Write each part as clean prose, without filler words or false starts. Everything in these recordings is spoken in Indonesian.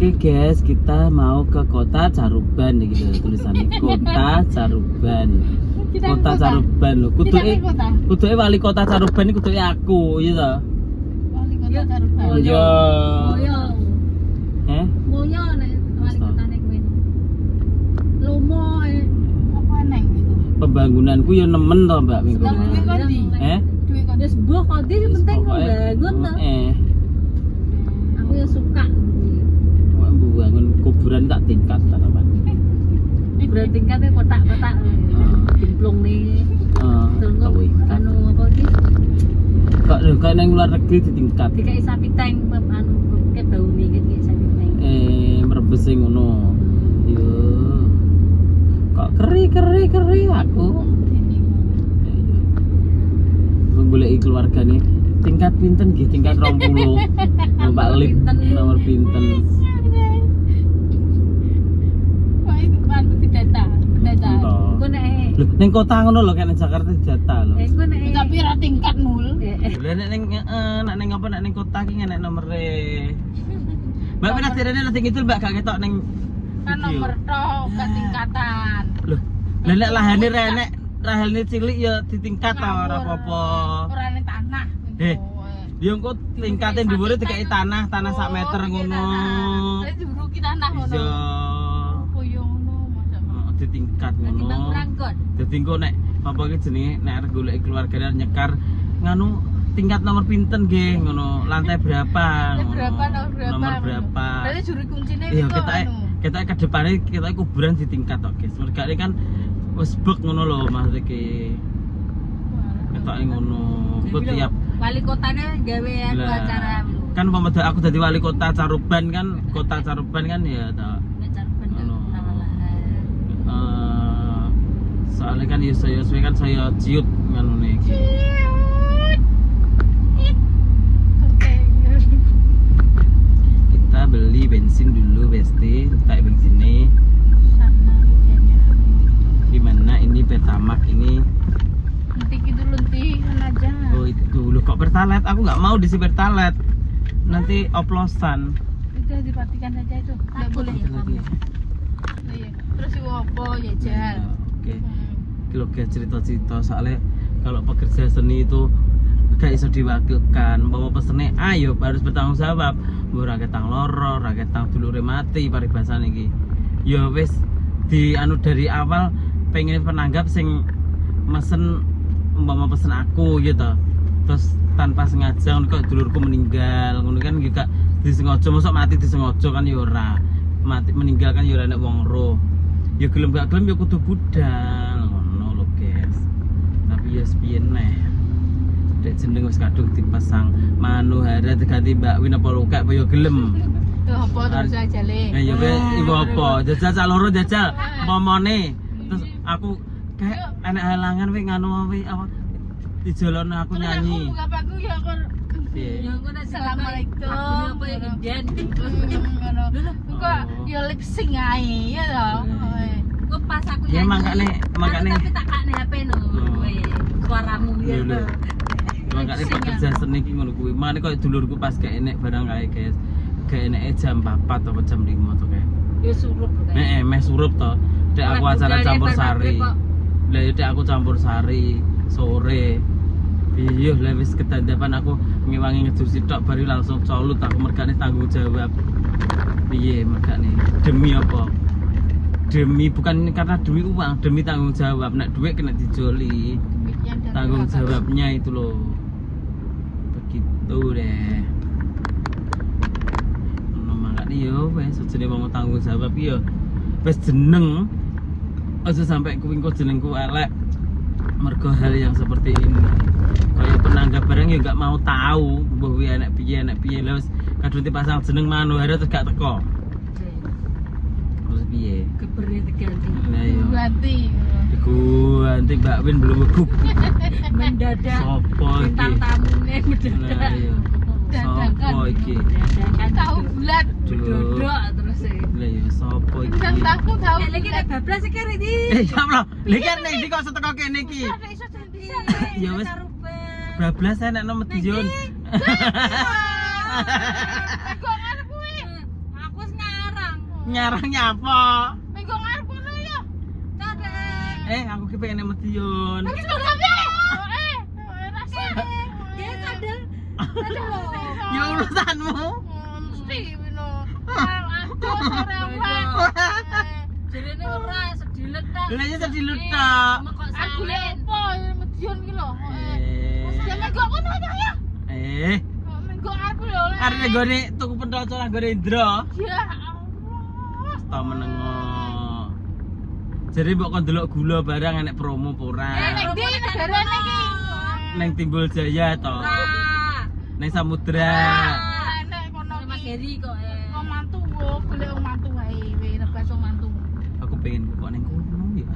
Oke guys, kita mau ke kota Caruban nih gitu tulisannya. Kota Caruban. Kota Caruban lho. Kuduke wali kota Caruban iki kuduke aku, iya toh? Wali kota Caruban. Iya. Moyo. Moyo nek wali kotane kuwi. Lomo Apa neng itu? Pembangunanku ya nemen toh Mbak Minggu. Duwe kondi. Duwe kondi. wis mbok kok iki penting bangun to. Aku ya suka. Bangun kuburan tak tingkat tanaman. Kuburan tingkatnya kotak-kotak. Dimplung nih. Tahu Anu apa iki? Kok lho kayak nang luar negeri di tingkat. Dikai sapi tank anu ke baune iki dikai sapi tank. Merebes sing ngono. Yo. Kok keri aku. Menggoleki keluargane tingkat pinten nggih tingkat 20. Mbak Lip nomor pinten. Wah, itu anu didata. Data. Engko nek Lho ning kota ngono lho kayak nang Jakarta data lho. engko nek Tapi ra tingkat nul. Lah nek ning apa nek ning kota ki nek nomere. Mbak pernah direne lho sing itu Mbak gak ketok ning Kan nomor tok ke tingkatan. Lho, lah nek lahane renek, rahane cilik ya ditingkat ta ora apa-apa. Ora ning tanah. Ya engko tingkate dhuwure dikai tanah sak meter ngono. Saya diburuki tanah ngono. Iya. Koyo ngono masa. Ditingkat nanti ngono. Bang Rangkot. Dadi engko nek apa ki jenenge nek arep goleki keluargane nyekar nganu tingkat nomor pinten nggih ngono, lantai berapa? Nomor berapa? Berarti juru kuncine Iya, itu kita ke depannya kita kuburan di tingkat tok guys. Mereka ini kan wis bek ngono lho maksud iki. Ketoke ngono. Ku tiap Wali kotanya gawe anu acara kan pemuda aku jadi wali kota Caruban kan, kota Caruban kan ya ta. Soalnya kan ya saya ciut ngono iki. Kita beli bensin dulu Besti, tak bensinnya. Gimana ini Pertamax ini? Lentik itu lentikan aja. Oh itu loh kok Pertalite? Aku nggak mau diisi Pertalite. Nanti oplosan. Udah dipatikan saja itu. Enggak boleh. Iya. Terus iku apa ya Jal? Oke. Kalau kayak cerita-cerita soalnya kalau pekerja seni itu gak iso diwakilkan. Bawa pesennya ayo harus bertanggung jawab. Mbok ra ketang loro, ra ketang dulure mati paribasane iki. Ya wis di anu dari awal pengen penanggap sing mesen umpama pesen aku gitu. Terus tanpa sengaja kok dulurku meninggal ngono kan juga disengaja mosok mati disengaja kan ya ora. Mati meninggal kan ya ora nek wong roh. Ya gelem gak gelem ya kudu budal ngono lho guys. Tapi ya piye neh. Dek jeneng wis kadung dipasang Manuhara diganti Mbak Win apa luka apa ya gelem. Tuh apa terus aja le. Nah ya wis iku apa? Jajal sak loro jajal pomone. Terus aku kayak enek halangan wis nganu wis apa dijolono aku nyanyi. Aku bapakku ya kon. Piye? Ya engko nek Assalamualaikum. apa ya Indian. Ngono. Kok ya lip sync ae ya toh. Kok pas aku Ya makane tapi tak kakne HP no. Suaramu ya. Makane pekerja seni iki ngono kuwi. Makane koyo dulurku pas gak enek barang kae guys. Gak eneke jam 4 atau jam 5 to kae. Ya surup kae. Meh surup to. Dek aku acara campur sari. Lah ya dek aku campur sari sore. Iya lah wis kedandapan aku ngewangi ngejur sitok bari langsung colut aku mergane tanggung jawab. Piye mergane? Demi apa? Demi bukan karena demi uang, demi tanggung jawab. Nek duit kena dijoli. Tanggung jawabnya itu loh. Begitu deh. Makane yo wis jenenge wong tanggung jawab yo wis jeneng aja sampai kuwi kok jenengku elek mergo hal yang seperti ini. Kayak penanggap barang ya nggak mau tahu mbah kuwi enek piye lha wis kadung dipasang jeneng Manuhara terus gak teko. Terus piye? Kebernya diganti. Nah yo. Ganti. Diganti Mbak Win belum beguk. Mendadak. Sopo iki? Bintang tamune mendadak. Nah iya. Sopo iki? Dadakan Tahu bulat. dodok terus e. Lah ya sopo iki? Dan aku tahu. Nek lagi nek bablas iki arek iki. Ya Allah, lha iki nek iki kok seteko kene iki. Ada iso bisa. Ya wis bablas enek nomor Dion. Aku ngarep kuwi. Aku wis Nyarang nyapa? Minggu ngarep kono ya. Aku ki pengen Medion. Wis ora be. Rasa. Dia sadar. Ya urusanmu. Mesti bino. Aduh sore apa? Jarene ora sedilet ta. Lah ya sedilut tok. Kok Aku le salin. opo Medion ki lho. Eh. Ya minggu kono ya. Minggu ngarep lho. Arep gone tuku pentol lah gone Indra. Ya Allah. Ta menengo. Jadi mbok kon delok gula barang enek promo apa ora? Nek ndi negarane iki? Neng Timbul Jaya to. Neng Samudra. Nek kono Mas iki. Heri kok. Wong mantu kok golek wong mantu wae, nebas wong mantu. Aku pengen kok neng kono ya.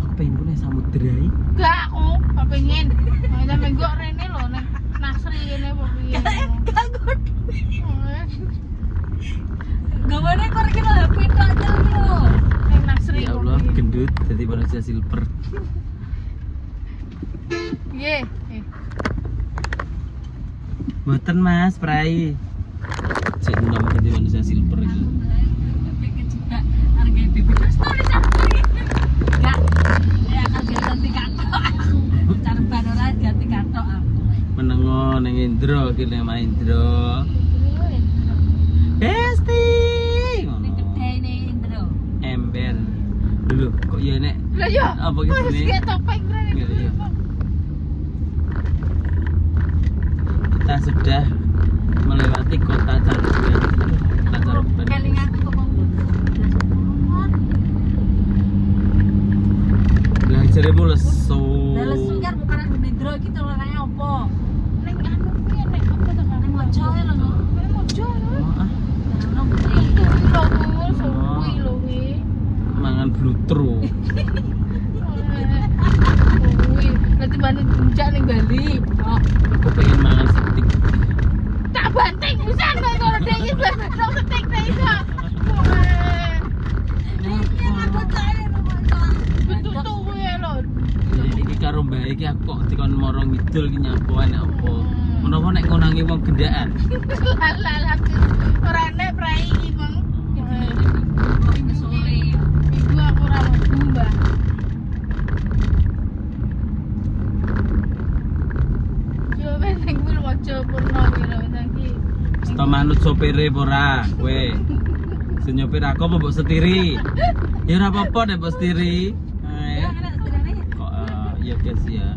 Aku pengen ku neng Samudra iki. Enggak aku, gak pengen. Ada minggu rene lho neng Nasri kene apa piye. Gawane kok iki lho HP tok aja lho. Neng Nasri. Ya Allah, gendut jadi manusia silver. Piye? Mboten Mas, prai. Cek nom jadi manusia silver iki. Pikir juga harga BBM story sampai. Enggak. Ya kan ganti kantor. Cara ora ganti kantor aku. Menengo neng Indra iki neng Mahendra. Besti. Ini gede nih Indro. Ember. Dulu kok ya nek Lah yo. apa gitu Wis nih? kayak topeng rene. Iya, iya. Kita sudah melewati kota Caruban. Kota Caruban. Keling aku kok Lah jaremu lesu. Lah lesu kan bukan aku Indro gitu lho nanya opo? Neng anu piye nek apa to kan? Neng mojo lho. Neng mojo lho. Ah, Nang beli. Itu lho suwi lho kuwi. mangan blutru. Kuwi nanti banting puncak ning Bali. Oh, Aku pengen mangan steak. tak banting bisa nang kalau dek iki nang setik dek iso. Iki kan bocah lho mojo. Betul tuh kuwi lho. Iki karo mbak iki aku kok dikon moro ngidul ki nyapoan apa. Menawa nek ngonangi wong gendaan. Lah ora nek prai iki Bang. Minggu sore. Minggu aku ora mlebu, Mbak. Yo ben ning kuwi mojo purno iki lho nang iki. Sto manut sopire apa ora kowe? Sing nyopir aku apa mbok setiri? Ya ora apa-apa nek mbok setiri. Ya kan setirane. Kok ya guys ya.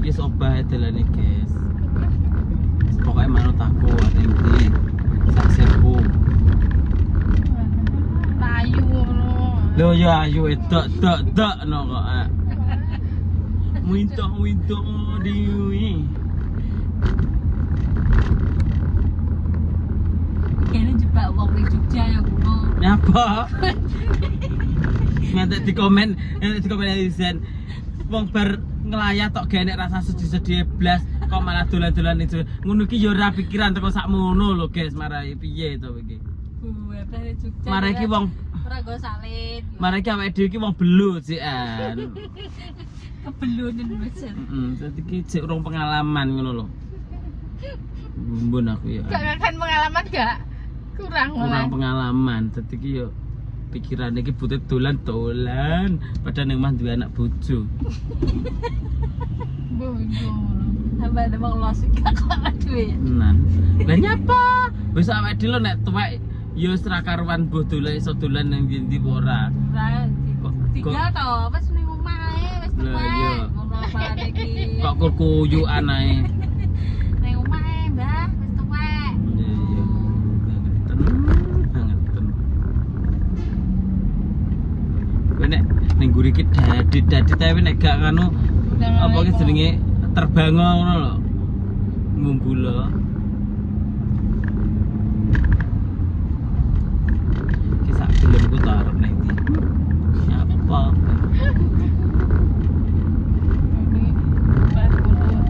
Wis obah dalane guys. Pokoknya manut aku ning iki. Sak sirku. Layu ngono. Lho ya ayo edok dok no kok. Wintok diwi. Kene jebak wong ning Jogja ya kuno. Nyapa? Ngantek di komen netizen. Wong bar ngelayah tok gak enek rasa sedih-sedih blas kok malah dolan-dolan itu. Ngono ki ya ora pikiran teko sakmono lho guys, marai piye to iki. Gue dari Jogja. Marai ki wong ora go salin. marai ki awake dhewe ki wong belut sih an. Kebelunen besar. Dadi ki cek urung pengalaman ngono lho. Bumbun aku ya. Gak kan pengalaman gak? Kurang Pengalaman. Dadi ki yo pikirane iki butuh dolan-dolan padahal ning mah duwe anak bojo. Bojo. Tambah ada wong los gak kok duwe. Tenan. Lah nyapa? Wis awake dhewe nek tuwek ya wis ra karuan mbuh dolan iso dolan nang ndi ora. Lah Kok tinggal to, wis ning omah ae wis Lah, tuwek. iya. Ngono apaan iki? kok kurkuyukan ae. Ning omah ae, Mbah, wis tuwek. Iya iya. Banget. Kowe nek ning guri ki dadi tapi nek gak kanu apa ki jenenge terbango ngono lho. Ngumbula. Ki sak gelemku to arep nang ndi. Nyapa?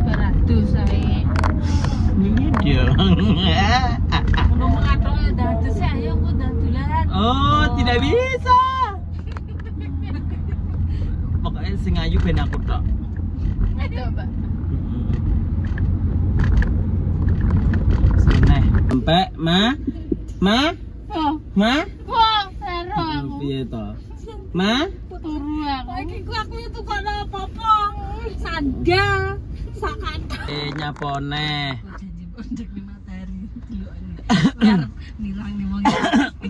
Beratus saya. Iya. Ngono mengatok ya dados ayo ku dadolan. Oh, tidak bisa. Pokoknya sing ayu ben aku tok. Itu, Mbak. Seneh. Sampai, Ma. Wah, Ma? wah, lero aku. Piye to? Ma? Turu aku. Aku itu kok apa-apa. Sandal, sakan. Nyapone. Janji pondok di matahari delokane. Biar nilang nih wong.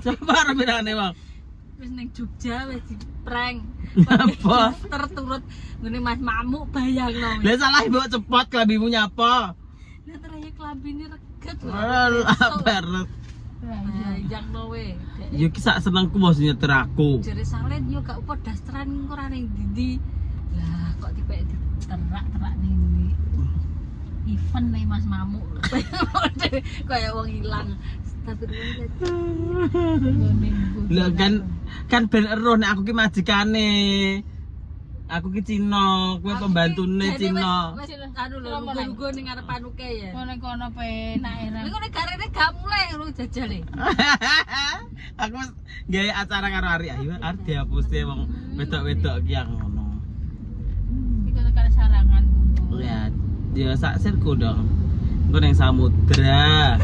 Sabar pirane, Bang. Wis ning Jogja wis prank. Apa? Terturut ngene Mas Mamuk bayangno. Lah salah mbok cepot klambimu nyapa? Lah terus klambine reget lho. Sabar. Bayangno we. Yo ki sak senengku bos nyetir aku. Jare Salen yo gak apa dasteran ora ning ndi. Lah kok tipe diterak-terak ning event nih Mas Mamuk. Kayak wong ilang. Tapi Lah kan ben eruh nek aku ki majikane. Aku ki Cina, kowe pembantune Cina. Wis anu lho lugu-lugu ning ngarepanuke ya. Kono kono penak era. Lha kok garene gak mulai lho jajale. Aku wis gawe acara karo Ari. Ayo Ari dihapuse wong wedok-wedok ki yang ngono. Iku tekan sarangan tuh. Lihat, ya sak sirku dong. Engko ning samudra.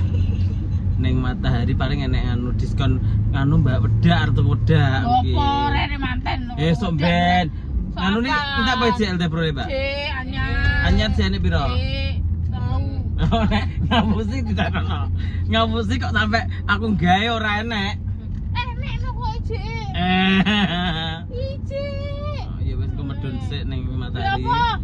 Ning matahari paling enek anu diskon anu Mbak Wedak artu wedak iki. Opo rene manten. Sok ben. Anu nih enggak bae JLT Pro ya, Pak? Anyar. Anyar jane piro? Telu. Oh, nek ngapusi didanono. Ngapusi kok sampai aku gawe ora enek. Nek kok ije. Ije. Oh, ya wis ku medun sik ning matahari. Apa?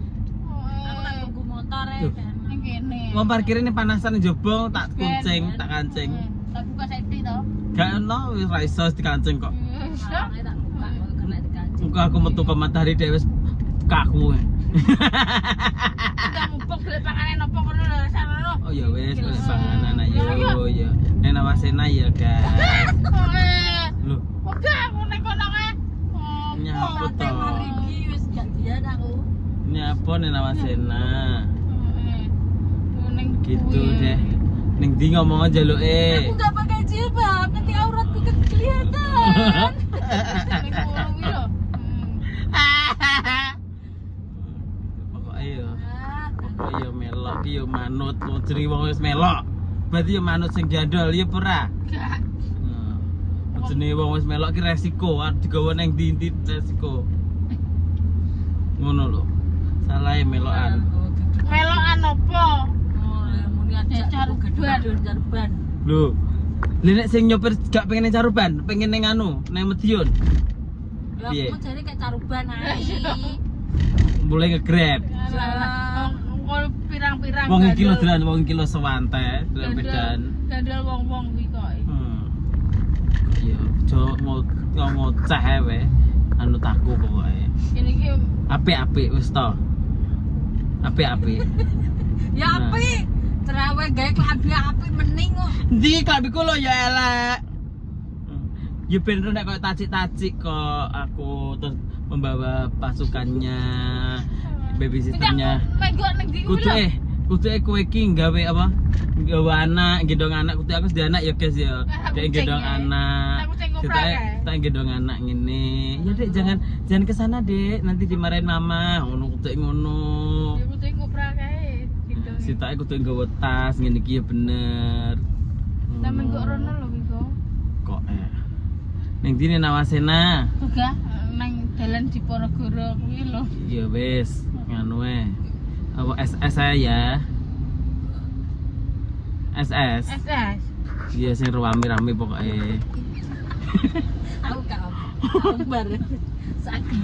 Aku tak tunggu motor Duh. Ning kene. Wong parkir ini panasan njobong tak kuncing, tak kancing. Tak buka safety to. Gak ono wis ra iso dikancing kok. tak buka kena dikancing. Engko aku metu ke matahari dhek wis kaku. Kita mubok golek panganan opo kono lho sarono. Oh ya wis golek panganan ayo ya. Nek nawasena ya, guys. Loh, Oke, aku ning kono kae. nyapa Sate to? marigi wis gak dian aku. Nyapa nek nawasena? Ning Gitu deh. Ning ndi ngomong jaluke. Aku gak pakai jilbab, nanti auratku kan kelihatan. Ning kuwi lho. Pokoke yo. Pokoke yo melok ki yo manut, wong jenenge wong wis melok. Berarti yo manut sing jadol ya ora? Gak. Jenenge wong wis melok ki resiko, digawa nang ndi-ndi resiko. Ngono lho. Salah melokan. Melokan opo? Oh, muni aja caruban. Lho. Lha nek sing nyopir gak pengen caruban, pengen ning anu, nang Medion. Ya Piye? aku jare kayak caruban ae. Boleh nge-grab. Wong pirang-pirang. Wong iki lho dolan wong iki lho sewante, dolan bedan. Dandel wong-wong kuwi kok. Iya, ngoceh wae. Anu taku pokoke. Ini iki Apik-apik wis to. Apik-apik. Ya Nah. apik. Terawih gawe klambi apik mending kok. Ndi klambiku lho ya elek. Ya ben nek koyo tacik-tacik kok aku terus membawa pasukannya, babysitternya. Menggok ning ndi kuwi lho. Kudu kowe iki gawe apa? Gawe anak, gendong anak. Kudu aku sedih anak ya guys ya. Dek gendong anak. Tak gendong anak ngene. Ya Dek jangan ke sana Dek, nanti dimarahin mama. Ngono kudu ngono. Ya kudu ngoprak kae. Gitu. Sitae kudu nggawa tas ngene iki ya bener. Lah menggok rono lho kuwi kok. Kok ning dine Nawasena. Juga nang dalan Diponegoro kuwi lho. Ya wis, nganu apa SS ya. SS. SS. Iya sing rame-rame pokoknya. Aku gak ambar. Sakit.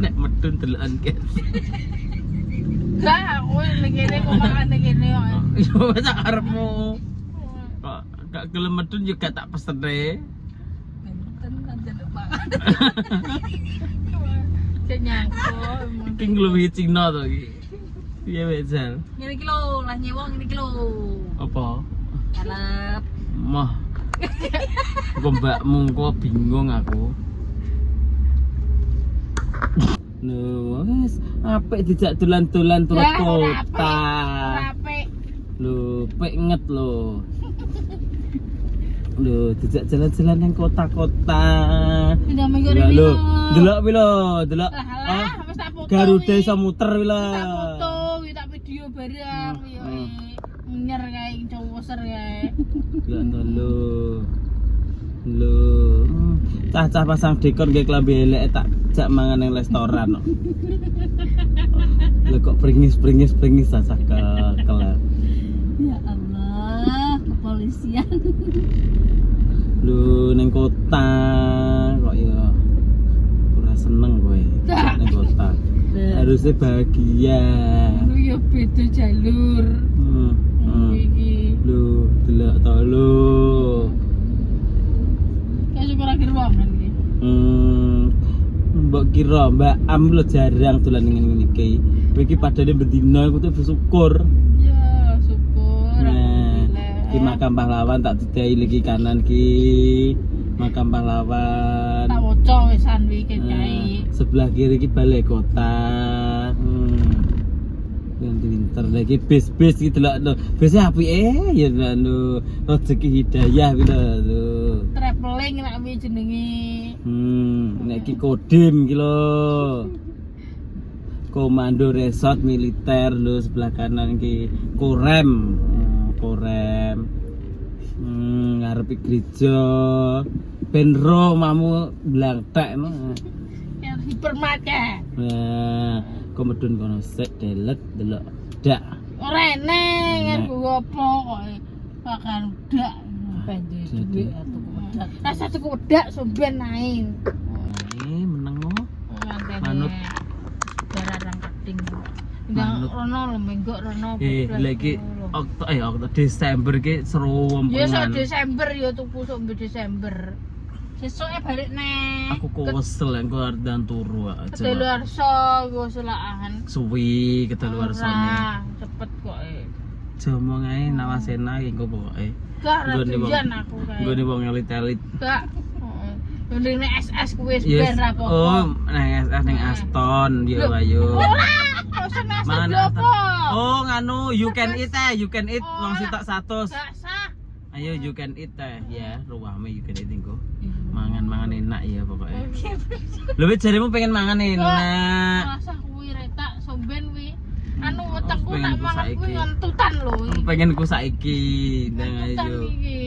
Nek medun delokan guys. Gak aku ning kene kok makan ning kene kok. Yo wis karepmu. Kok gak gelem medun juga tak pesen deh. Benten kan jadi makan. Nyangko emang. Iki ngluwihi Cina to iki. Piye wesal? Ngene iki lho, lah nyewong ngene iki lho. Apa? Kalep. Mah. Kok mbakmu kok bingung aku. Lho, wis apik dijak dolan-dolan terus kota. Apik. Lho, penget lho. Lho, dijak jalan-jalan nang kota-kota. Tidak menggok Lho, rene. lho, delok wi lho, delok. Lah, wis tak foto. Garuda wi. iso muter wi lho. Tak foto, wi tak video bareng wi. Nyer kae ning cowok ser ya. Ya lho. Cah-cah pasang dekor nggih klambi elek tak jak mangan ning restoran kok. Lho kok pringis cah kekelep. Ya Allah, kepolisian. Lho ning kota kok ya ora seneng kowe ning kota. Harusnya bahagia. Lu ya beda jalur. Iki. Lho, delok to lho. Kayak syukur akhir ruangan iki. Mbok kira Mbak Am lho jarang dolan ning ngene iki. Kowe iki padane bendina aku tuh bersyukur. Ya, syukur. Nah, Alhamdulillah. ki makam pahlawan tak didai lagi kanan ki. Makam pahlawan. Tak waca wisan iki kae. Sebelah kiri ki balai kota. Yang pinter lagi bis gitu lho. Bisnya apike ya lho. Rezeki hidayah gitu lho. Traveling nek kuwi jenenge. Nek iki Kodim ki lho. Komando Resort Militer lho sebelah kanan ki. Korem. Ngarepi gereja. Benro mamu blangtek no. Yang hipermarket. Nah, komedun kono sik delek delok dak. Ora eneng aku opo kok. Makan udak. Pendek duit atau kemedak. Rasa cukup udak somben ae. Meneng no. Mantene. Manut. Darah keting. Ndang Manut. rono lembengok rono. Lagi Desember ki seru Ya wempengan. sak Desember ya tuku sok Desember. Sesuk balik neh. Aku kesel yang keluar dan turu aja. Kedaluarsa go selaan. Suwi kedaluarsa. Ora, cepet kok. Jomong ae nawasena engko pokoke. Gak Nggone wong- radujan aku kae. Nggone wong elit-elit. Gak. Heeh. Mending nek SS kuwi wis Yes. ben apa. Oh, nang SS ning Aston yo ayo. Ora, kok SMS Mangan apa? Oh, nganu you can eat wong sitok 100. Gak sah. Ayo you can eat ya, ruwame you can eat engko. Mangan enak ya pokoknya. Lho wis jarimu pengen mangan enak. Rasa kuwi retak somben kuwi. Anu wetengku pengen tak ku mangan kuwi saiki. ngentutan lho iki. Pengen ku saiki, ndang Ngentutan ayo. iki.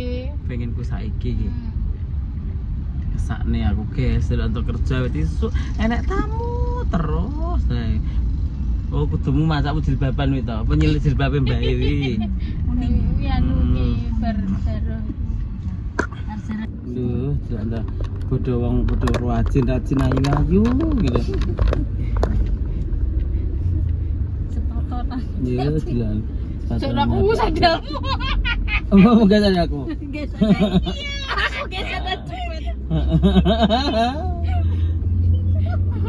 Pengen ku saiki iki. Sakne aku guys, untuk kerja berarti enak tamu terus. Nah. Oh, kudumu masakmu jilbaban kuwi to. Apa nyilih jilbabe Mbak Ewi? Kuwi anu iki bar. Duh, jangan bodoh wong bodoh rajin ayu gitu. Setototan. Iya, jalan. Sok aku sandalmu. Mau gak ada aku. Geser aja. Aku geser aja.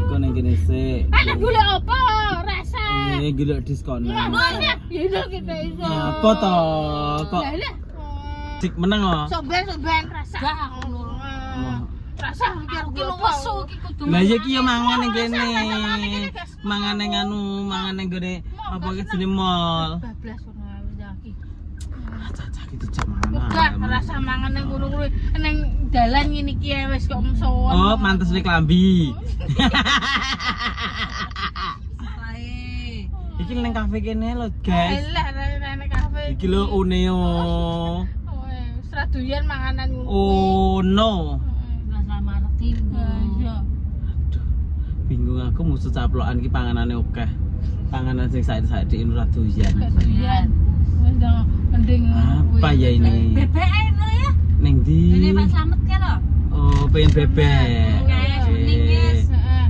Kau neng gini sih. Anak golek apa? Rasa. Gila diskonan. Ya iso kita iso. Apa toh? Kok Lah. cik meneng oh? Somben rasa. Gak aku lho. Rasa Aku lho wesu iki kudu. Lah iya ki yo mangan ning kene. Mangan ning anu, mangan ning gone apa ki jenenge mall. Bablas ngono iki. Cacah iki jam Enggak, mana? rasa mangan ning ngono kuwi ning dalan ngene iki wis kok sowan. Oh, mantes ning klambi. Sae. Iki ning kafe kene lho, guys. Lah nek kafe. Iki lho Uneo. Straduyan manganan ngono. Oh no. Rasa marti. Iya. Bingung aku musuh caplokan iki panganane akeh. Panganan sing saiki di Indra doyan. Straduyan. Wis dong mending Apa ya ini? Bebek lho ya. Ning Ini ndi? Mas Slamet ke lho. Oh, pengen bebek. Guys, mending guys. Heeh.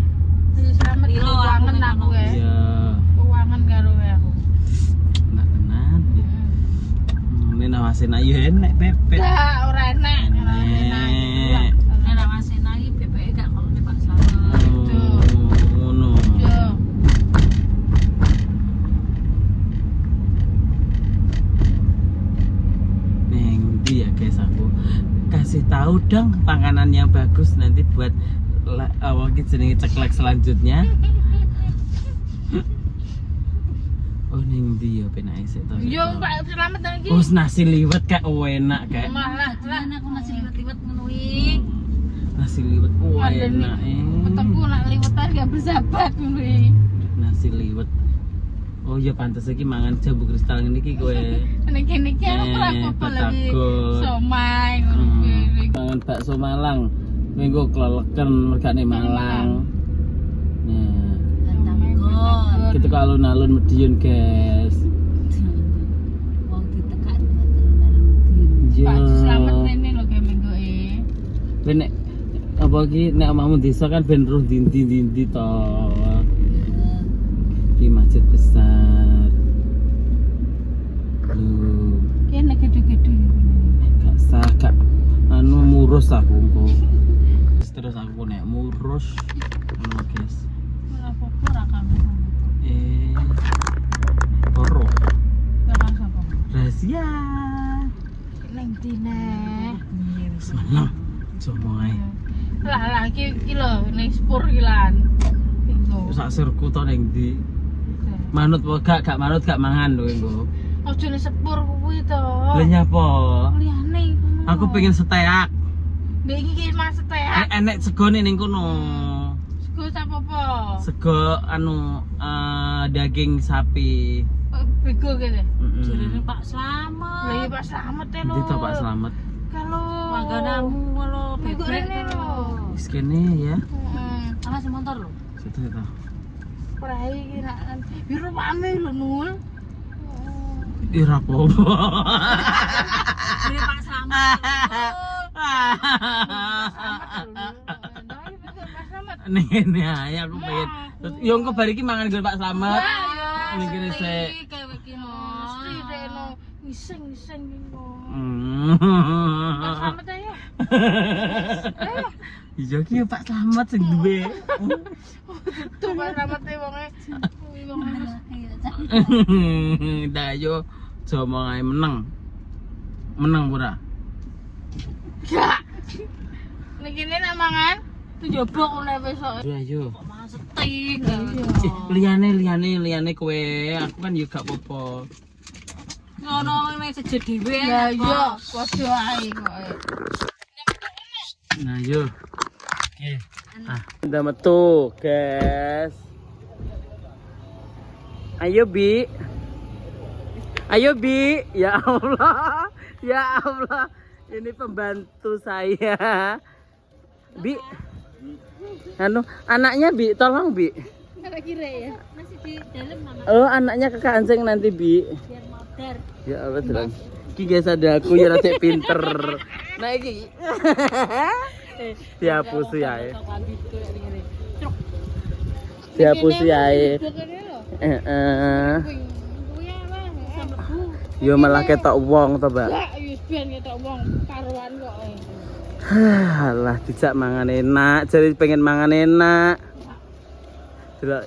Wis slamet Ilo aku keuangan aku ya. Iya, Keuangan karo aku. enak tenan. Ini nawasin ayu enek bebek. Enggak, ora enak. Enek. Nek masih nang bebek gak kalau di Pak Slamet. Oh, ngono. Yo. Neng ndi ya guys aku kasih tahu dong panganan yang bagus nanti buat apa ki jenenge ceklek selanjutnya. Oh neng ndi ya penake sik to. Yo Pak Slamet iki. Oh nasi liwet kayak enak kayak. Malah Lah aku masih liwat-liwat ngono kuwi. Nasi liwet enak. Ketemu nak liwetan gak bersahabat kuwi. Nasi liwet. Oh ya pantes iki mangan jambu kristal ngene iki kowe. Nek kene iki aku apa lagi batagor. somai ngono kuwi. Mangan bakso Malang. Minggu keleleken mergane Malang. Nah, Batagor. kita ke alun-alun Madiun, guys. Wong ditekak di Yo. Pak selamat rene lho kayak minggu Ben nek apa iki nek omahmu desa kan ben roh dindi-dindi to. Di masjid besar. Loh, kene gede-gede gak sah gak anu murus aku engko. Terus aku nek murus ngono, guys. ora apa-apa ra kami Poro. ya kan sapa Rahasia. ning dine Seneng. Coba ae. lah iki lho ning spur iki lan engko Sak sirku to ning ndi? Manut wae gak manut gak mangan lho engko. ojo ning sepur kuwi to Lah nyapa? liyane Aku pengen seteak. ndek iki mas teak Enek segone ning kono. sego apa-apa Sego anu daging sapi. bego kene Jarene Pak Slamet. lah iya Pak Slamet lho Ndi to Pak Slamet? kalau Mangganamu lho Minggu bebek rene lho. Wis kene ya. heeh Alas motor lho. Situ to. prai iki nak biru pame lho nul Ira apa-apa. Dari Pak Slamet. Ning kene ae aku pengen. Terus yo engko bar iki mangan nggon Pak Slamet. Ning kene sik. Kayak kino. Mesti deno ngising-ngising iki. Hmm. Pak Slamet ayo. Iya ki Pak Slamet sing duwe. Tuh Pak Slamet e wonge. Wonge Dah yo coba ae menang. Menang ora? gak. Nek kene nak mangan njobok oleh besok. Ayo. Kok malah setik. Liane kowe, aku kan yo gak apa-apa. Ngono nek seje dhewe. Ya iya, padha ae kok. Nah, yo. Oke. Udah metu, guys. Ayo, Bi. Ayo, Bi. Ya Allah. Ya Allah. Ini pembantu saya. Bi. Anu, anaknya Bi, tolong Bi. Kira kira ya. Masih di dalam Mama Oh, anaknya kakak Anseng nanti Bi. biar modern. Ya Allah, terang. Ki guys ada aku ya rada pinter. Nah iki. Dihapus ya. Dihapus ya. Heeh. Yo malah ketok wong to, Mbak. Lah, wis ben ketok wong karuan kok. Alah, dijak mangan enak, jadi pengen mangan enak. Delok.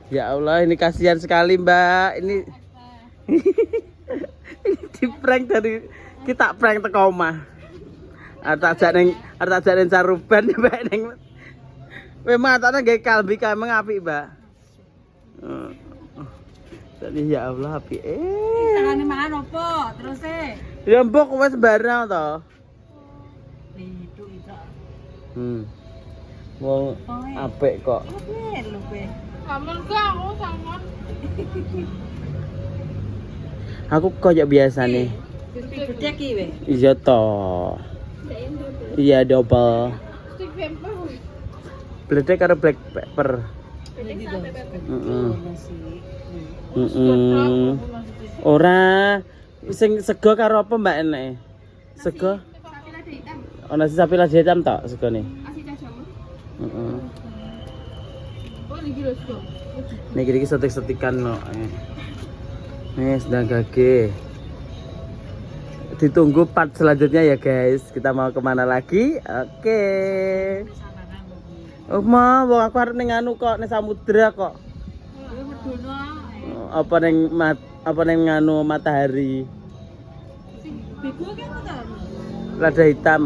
Ya Allah, ini kasihan sekali, Mbak. Ini ini di prank dari kita prank teko omah. Arep ajak ning Saruban Mbak ning. Memang atane gawe kalbi kameng apik, Mbak. Tadi ya Allah apik. Tangane mangan opo? Terus Ya mbok kowe sembarang to. itu. Wong apik kok. Apik lho kowe. Sampun gak aku sampun. Aku koyo biasa nih. Gede iki we. Iya to. Iya double. Stik pemper. Bledek karo black pepper. Heeh. Ora sing sego karo apa Mbak enek? Sego. Oh, nasi sapi lada hitam tok segone. Heeh. Oh, iki lho, Sco. Nih iki setik-setikan no. Nih sedang gage. Ditunggu part selanjutnya ya guys. Kita mau kemana lagi? Oke. Oh ma, wong aku arep ning anu kok ning samudra kok. Apa ning nganu matahari. Bego ki apa to? Lada hitam.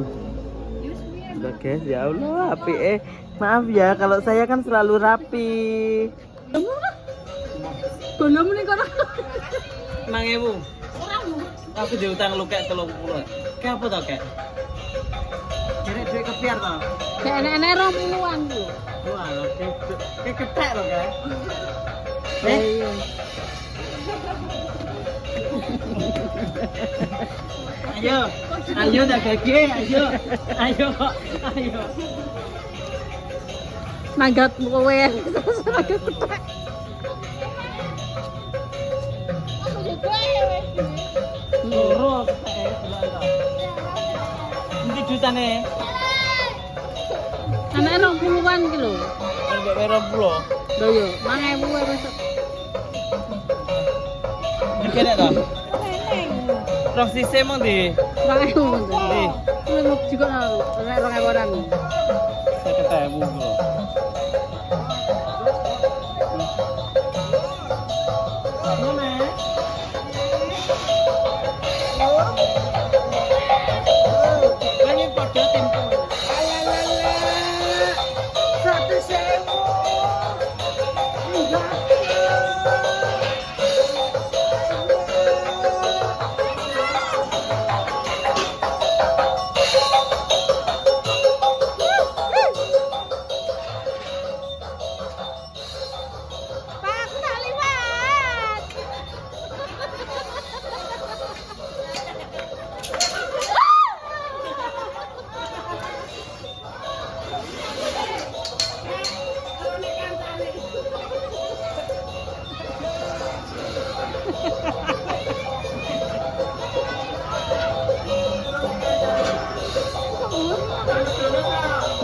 Udah guys, ya Allah, api maaf ya kalau saya kan selalu rapi. Bolomu ning kono. 5.000. Aku diutang lu kayak 30. Kayak apa tau kayak? Kira duit kepiar tau? Kayak enek-enek 20-an lho. Wah, kayak ketek loh kayak. Iya. Ayo. Ayo dah gege, ayo. Ayo. Ayo. Manggat kowe. Manggat petek. Loro Nanti jutane. Anake 60-an ki lho. Ambek merah pulo. Lho yo, 1000 wis. Iki nek ta. Rong sise mong di. 2000 ngono. Di. Kuwi juga nek 2000 orang. 50.000 pulo.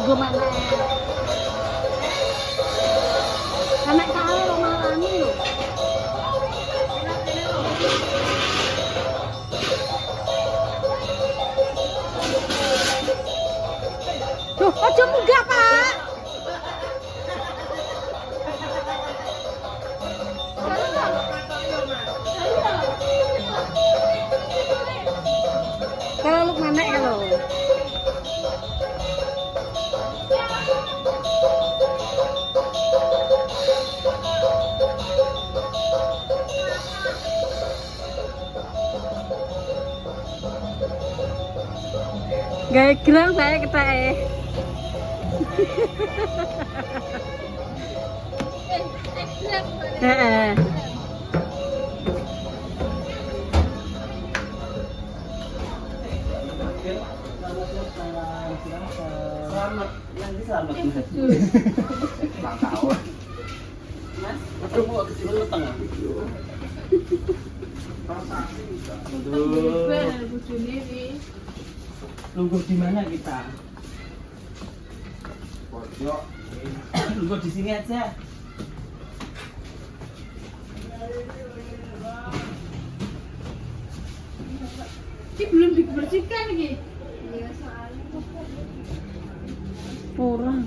Gue mana? Anak kau malah ni. Tuh, aja enggak Pak. Kalau lu mana ya lo? Gaya gerang saya kita Selamat, yang di selamat. Ulang tahun. Mas, aduh mau ke sini tengah. Nunggu di mana kita? Pojok. Nunggu di sini aja. Ini belum dibersihkan lagi. kurang.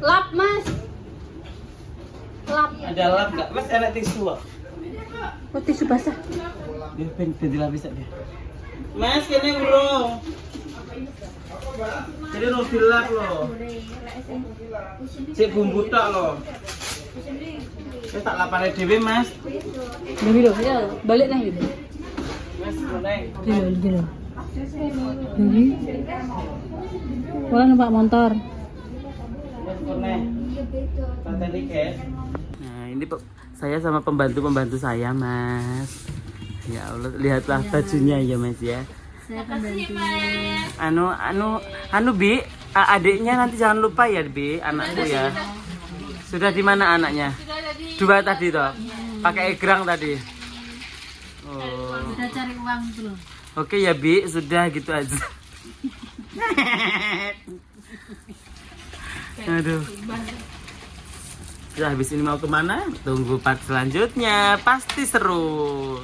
Lap Mas. Lap. Ada lap nggak? Mas enak tisu. Oh, tisu basah. Dia pengen dilapis aja. Mas kene urung. Jadi no dilap loh. Cek bumbu tok loh. Wis tak lapane dhewe, Mas. Dewi loh, ya balik nang gitu. Mas neng. Gila. Dewi. Wah, numpak motor. Mas neng. Pateni guys. Nah, ini saya sama pembantu-pembantu saya, Mas. Ya Allah, lihatlah bajunya ya, Mas ya. Saya pembantu. Anu Bi, adiknya nanti jangan lupa ya, Bi, anakku ya. Sudah di mana anaknya? Dua tadi toh. Pakai egrang tadi. Oh. Sudah cari uang itu loh. Oke ya, Bi, sudah gitu aja. Aduh. Sudah habis ini mau kemana? Tunggu part selanjutnya, pasti seru.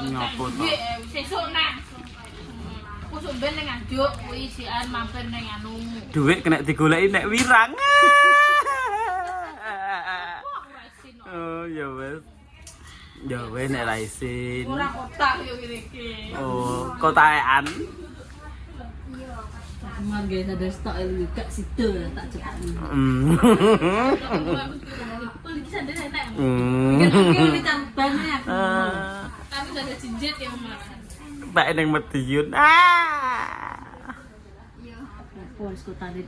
Nyopo toh. Sesuk nak. Kusuk ben ning ngaduk kuwi sian mampir ning anu. Duit kena digoleki nek wirang. Oh, ya wes. Ya wes nek ra isin. Ora kotak yo kene iki. Oh, kotakan. Marga ada stok itu gak situ tak cepat. Iki sandene enak. Kira-kira ditambahnya. Tapi gak ada jinjet ya, Mas. Tak nang Madiun. Polis kota di